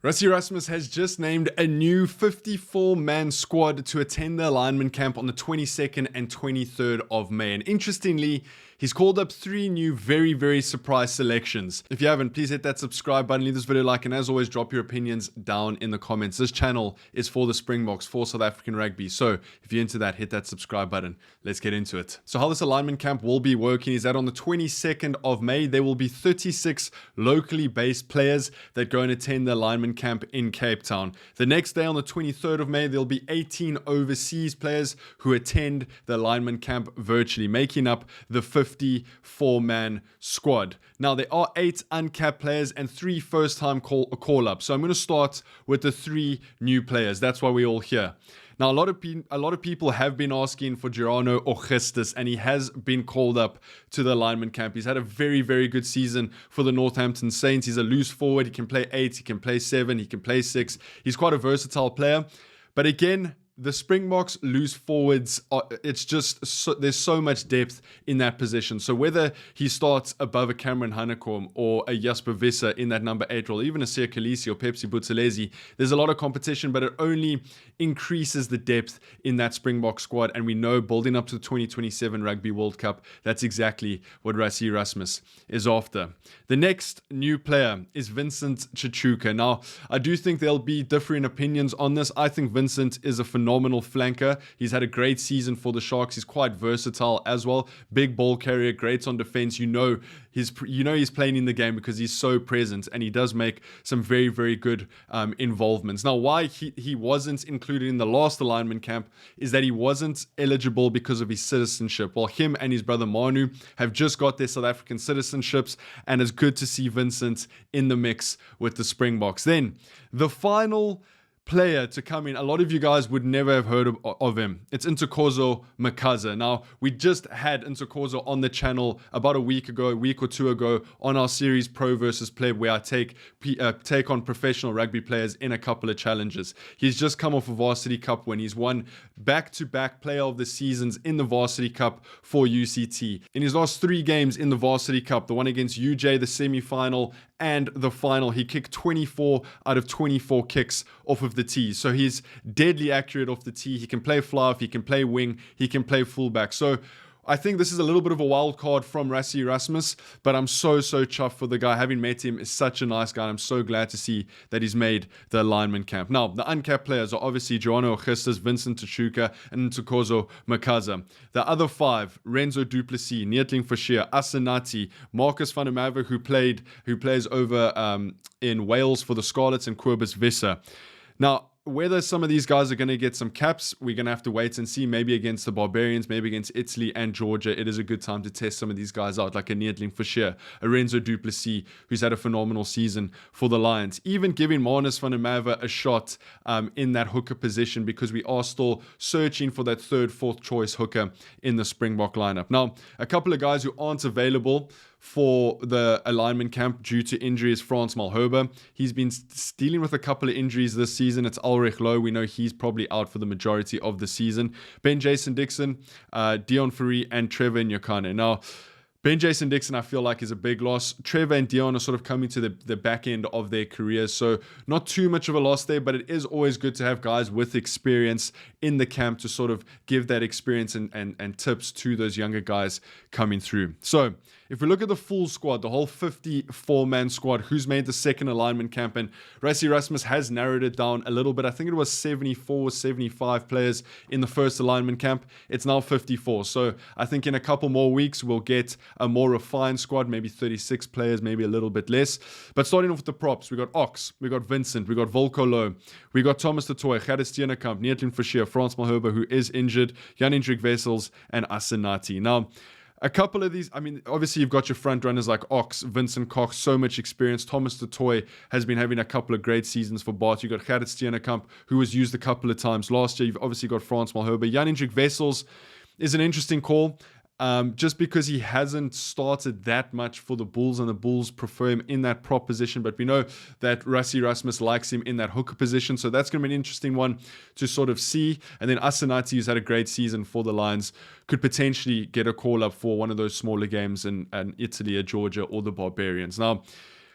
Rassie has just named a new 54-man squad to attend the alignment camp on the 22nd and 23rd of May. And interestingly, he's called up 3 new very surprise selections. If you haven't, please hit that subscribe button, leave this video a like, and as always, drop your opinions down in the comments. This channel is for the Springboks, for South African rugby. So if you're into that, hit that subscribe button. Let's get into it. So how this alignment camp will be working is that on the 22nd of May, there will be 36 locally based players that go and attend the alignment camp in Cape Town. The next day on the 23rd of May, there'll be 18 overseas players who attend the alignment camp virtually, making up the 54-man squad. Now, there are 8 uncapped players and 3 first-time call-ups. So I'm going to start with the 3 new players. That's why we're all here. Now, a lot of people have been asking for Gerano Augustus, and he has been called up to the alignment camp. He's had a very good season for the Northampton Saints. He's a loose forward. He can play 8, he can play 7, he can play 6. He's quite a versatile player. But again, the Springboks loose forwards, it's just there's so much depth in that position. So whether he starts above a Cameron Hanekom or a Jasper Visser in that number 8 role, even a Siya Kolisi or Pepsi Buthelezi, there's a lot of competition, but it only increases the depth in that Springbok squad. And we know building up to the 2027 Rugby World Cup, that's exactly what Rassie is after. The next new player is Vincent Chichuka. Now, I do think there'll be differing opinions on this. I think Vincent is a phenomenal flanker. He's had a great season for the Sharks. He's quite versatile as well. Big ball carrier, great on defense. You know he's playing in the game because he's so present, and he does make some very good involvements. Now, why he wasn't included in the last alignment camp is that he wasn't eligible because of his citizenship. While him and his brother Manu have just got their South African citizenships, and it's good to see Vincent in the mix with the Springboks. Then the final player to come in, a lot of you guys would never have heard of him. It's Ntokozo Makaza. Now, we just had Ntokozo on the channel about a week or 2 ago on our series Pro versus Pleb, where I take on professional rugby players in a couple of challenges. He's just come off a Varsity Cup win. He's won back-to-back player of the seasons in the Varsity Cup for UCT. In his last 3 games in the Varsity Cup, the one against UJ, the semi-final, and the final, he kicked 24 out of 24 kicks off of the tee. So he's deadly accurate off the tee. He can play fly-off, he can play wing, he can play fullback. So I think this is a little bit of a wild card from Rassie, but I'm so chuffed for the guy. Having met him is such a nice guy. I'm so glad to see that he's made the alignment camp. Now, the uncapped players are obviously Gerano Augustus, Vincent Chichuka, and Ntokozo Makaza. The other 5, Renzo Duplessis, Neertling Forshire, Asenati, Marcus van der Merwe, who plays over in Wales for the Scarlets, and Cobus Visser. Now, whether some of these guys are going to get some caps, we're going to have to wait and see. Maybe against the Barbarians, maybe against Italy and Georgia. It is a good time to test some of these guys out, like a Neertling Forshire, a Renzo Duplessis, who's had a phenomenal season for the Lions. Even giving Marcus van der Merwe a shot in that hooker position, because we are still searching for that 3rd, 4th choice hooker in the Springbok lineup. Now, a couple of guys who aren't available for the alignment camp due to injuries, Frans Malherbe. He's been dealing with a couple of injuries this season. It's Ulrich Lowe. We know he's probably out for the majority of the season. Ben Jason Dixon, Dion Fourie, and Trevor Nyakane. Now, Ben Jason Dixon, I feel like, is a big loss. Trevor and Dion are sort of coming to the back end of their careers, so not too much of a loss there, but it is always good to have guys with experience in the camp to sort of give that experience and tips to those younger guys coming through. So if we look at the full squad, the whole 54-man squad, who's made the second alignment camp, and Rassie has narrowed it down a little bit. I think it was 74, 75 players in the first alignment camp. It's now 54. So I think in a couple more weeks, we'll get a more refined squad, maybe 36 players, maybe a little bit less. But starting off with the props, we got Ox, we got Vincent, we got Volko Low, we got Thomas de Toy, Gerrit Steenekamp, Neertling Forshire, Frans Malherbe, who is injured, Jan-Hendrik Wessels, and Asenati. Now, a couple of these, I mean, obviously you've got your front runners like Ox, Vincent Cox, so much experience. Thomas de Toy has been having a couple of great seasons for Bart. You've got Gerrit Steenekamp, who was used a couple of times last year. You've obviously got Frans Malherbe. Jan-Hendrik Wessels is an interesting call. Just because he hasn't started that much for the Bulls, and the Bulls prefer him in that prop position. But we know that Rassie likes him in that hooker position. So that's going to be an interesting one to sort of see. And then Asenati, who's had a great season for the Lions, could potentially get a call up for one of those smaller games in Italy or Georgia or the Barbarians. Now,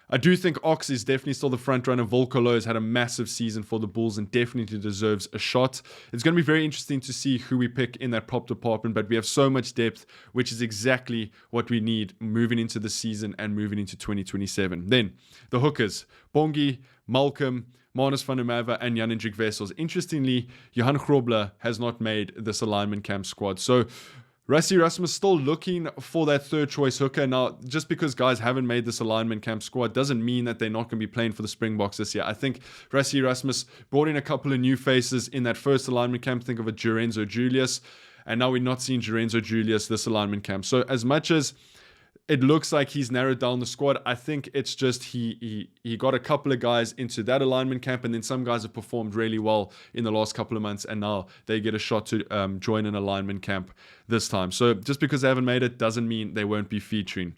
I do think Ox is definitely still the front runner. Volkolo has had a massive season for the Bulls and definitely deserves a shot. It's going to be very interesting to see who we pick in that prop department, but we have so much depth, which is exactly what we need moving into the season and moving into 2027. Then the hookers, Bongi, Malcolm, Marnus van der Merwe, and Jan-Hendrik Wessels. Interestingly, Johan Grobler has not made this alignment camp squad. So Rassie Rasmus still looking for that third choice hooker. Now, just because guys haven't made this alignment camp squad doesn't mean that they're not going to be playing for the Springboks this year. I think Rassie Rasmus brought in a couple of new faces in that first alignment camp. Think of a Jurenzo Julius. And now we're not seeing Jurenzo Julius this alignment camp. So as much as it looks like he's narrowed down the squad, I think it's just he got a couple of guys into that alignment camp, and then some guys have performed really well in the last couple of months, and now they get a shot to join an alignment camp this time. So just because they haven't made it doesn't mean they won't be featuring.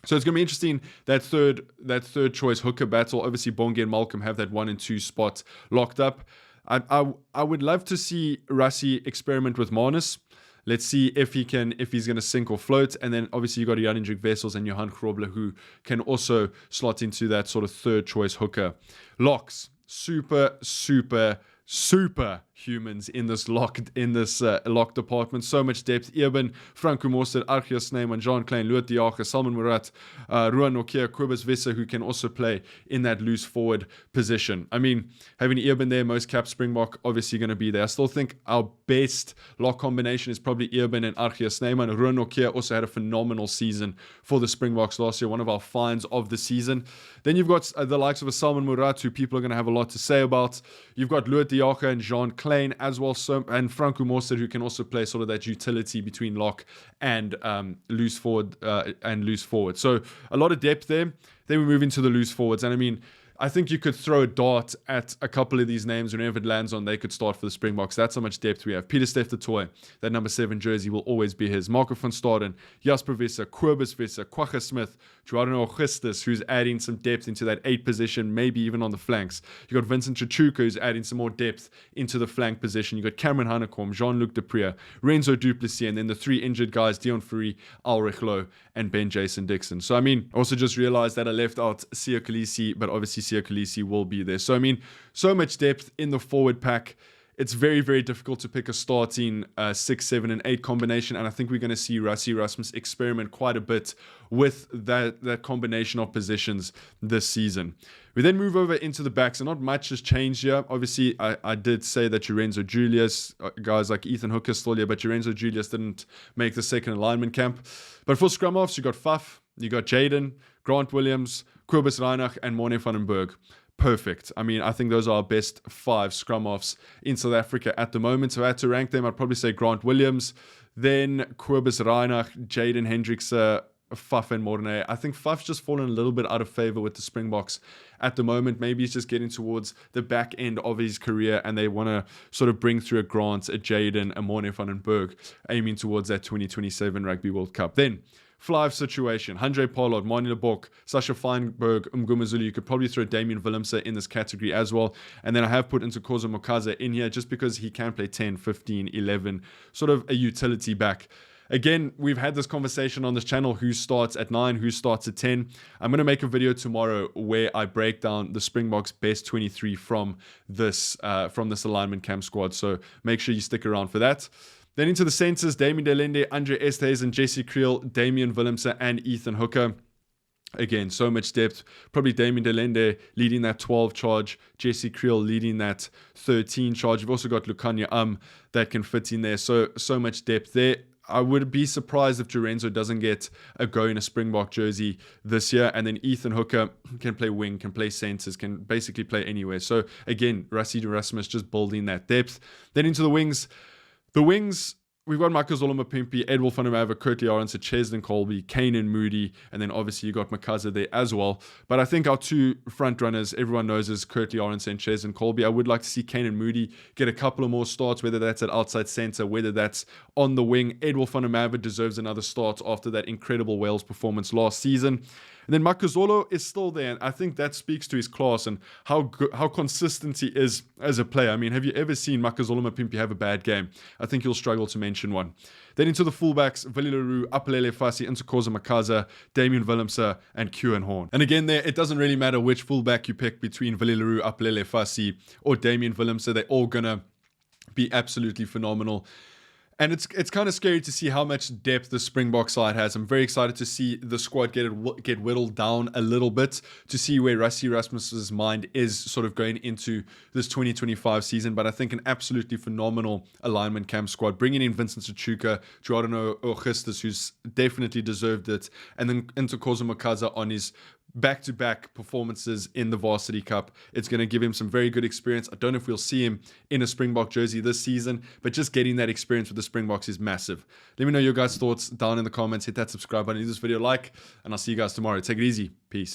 So it's going to be interesting, that third choice hooker battle. Obviously, Bongi and Malcolm have that 1 and 2 spot locked up. I would love to see Rassie experiment with Marnus. Let's see if he's going to sink or float. And then obviously you got Jan-Hendrik Wessels and Johan Grobler, who can also slot into that sort of third choice hooker. Locks, super humans in this lock department. So much depth. Eben, Franco Morster, Archias Snyman, Jean Klein, Loot Diache, Salman Murat, Ruan Nokia, Kobus Visser, who can also play in that loose forward position. I mean, having Eben there, most cap Springbok, obviously going to be there. I still think our best lock combination is probably Eben and Archias Snyman. Ruan Nokia also had a phenomenal season for the Springboks last year, one of our finds of the season. Then you've got the likes of a Salman Murat, who people are going to have a lot to say about. You've got Loot Diache and Jean Klein as well, and Franco Morster, who can also play sort of that utility between lock and loose forward. So a lot of depth there. Then we move into the loose forwards, and I mean, I think you could throw a dart at a couple of these names. Whenever it lands on, they could start for the Springboks. That's how much depth we have. Peter Steph de Toy, that number 7 jersey will always be his. Marco van Staden, Jasper Visser, Kobus Visser, Quagga Smith, Jordan Augustus, who's adding some depth into that 8 position, maybe even on the flanks. You got Vincent Chichuka, who's adding some more depth into the flank position. You got Cameron Hanekom, Jean-Luc Deprier, Renzo Duplessis, and then the 3 injured guys, Dion Fourie, Ulrich Loh, and Ben Jason Dixon. So I mean, I also just realized that I left out Siya Kolisi, but obviously Siya Kolisi will be there. So I mean, so much depth in the forward pack. It's very, very difficult to pick a starting 6, 7, and 8 combination, and I think we're going to see Rassie Rasmus experiment quite a bit with that combination of positions this season. We then move over into the backs, and not much has changed here. Obviously, I did say that Jurenzo Julius, guys like Ethan Hooker still here, but Jurenzo Julius didn't make the second alignment camp. But for scrum offs, you got Faf, you got Jaden, Grant Williams, Kobus Reinach, and Morne van den Berg. Perfect. I mean, I think those are our best 5 scrum offs in South Africa at the moment. So if I had to rank them, I'd probably say Grant Williams, then Kobus Reinach, Jaden Hendricks, Faf and Morne. I think Faf's just fallen a little bit out of favor with the Springboks at the moment. Maybe he's just getting towards the back end of his career, and they want to sort of bring through a Grant, a Jaden, a Morne van den Berg, aiming towards that 2027 Rugby World Cup. Then Fly situation, Handré Pollard, Manie Lebok, Sasha Feinberg, Mgumazulu. You could probably throw Damien Willemse in this category as well. And then I have put into Kozo Mokaza in here just because he can play 10, 15, 11, sort of a utility back. Again, we've had this conversation on this channel, who starts at 9, who starts at 10. I'm going to make a video tomorrow where I break down the Springboks best 23 from this alignment camp squad. So make sure you stick around for that. Then into the centers, Damien Delende, Andre Estes, and Jesse Creel, Damien Willemse, and Ethan Hooker. Again, so much depth. Probably Damien Delende leading that 12 charge, Jesse Creel leading that 13 charge. You've also got Lukanya that can fit in there. So much depth there. I would be surprised if Jurenzo doesn't get a go in a Springbok jersey this year. And then Ethan Hooker can play wing, can play centers, can basically play anywhere. So again, Rassie Rasmus just building that depth. Then into the wings. The wings, we've got Michael Zolomapimpi, Edward van der Merwe, Curtly Arendse, Cheslin Colby, Kanan Moody, and then obviously you got Makaza there as well. But I think our 2 front runners, everyone knows, is Curtly Arendse and Cheslin Colby. I would like to see Kanan Moody get a couple of more starts, whether that's at outside center, whether that's on the wing. Edward van der Merwe deserves another start after that incredible Wales performance last season. And then Makazolo is still there, and I think that speaks to his class and how consistent he is as a player. I mean, have you ever seen Makazolo Mapimpi have a bad game? I think you'll struggle to mention one. Then into the fullbacks, Willie Leroux, Apelele Fassi, Ntokoza Makaza, Damien Willemse, and Kieran Horn. And again, there, it doesn't really matter which fullback you pick between Willie Leroux, Apelele Fassi, or Damien Willemse. They're all going to be absolutely phenomenal. And it's kind of scary to see how much depth the Springbok side has. I'm very excited to see the squad get whittled down a little bit, to see where Rassie Rasmus's mind is sort of going into this 2025 season. But I think an absolutely phenomenal alignment camp squad. Bringing in Vincent Sachuka, Jordan Augustus, who's definitely deserved it, and then Ntokoza Makaza on his back-to-back performances in the Varsity Cup. It's going to give him some very good experience. I don't know if we'll see him in a Springbok jersey this season, but just getting that experience with the Springboks is massive. Let me know your guys' thoughts down in the comments. Hit that subscribe button, leave this video a like, and I'll see you guys tomorrow. Take it easy. Peace.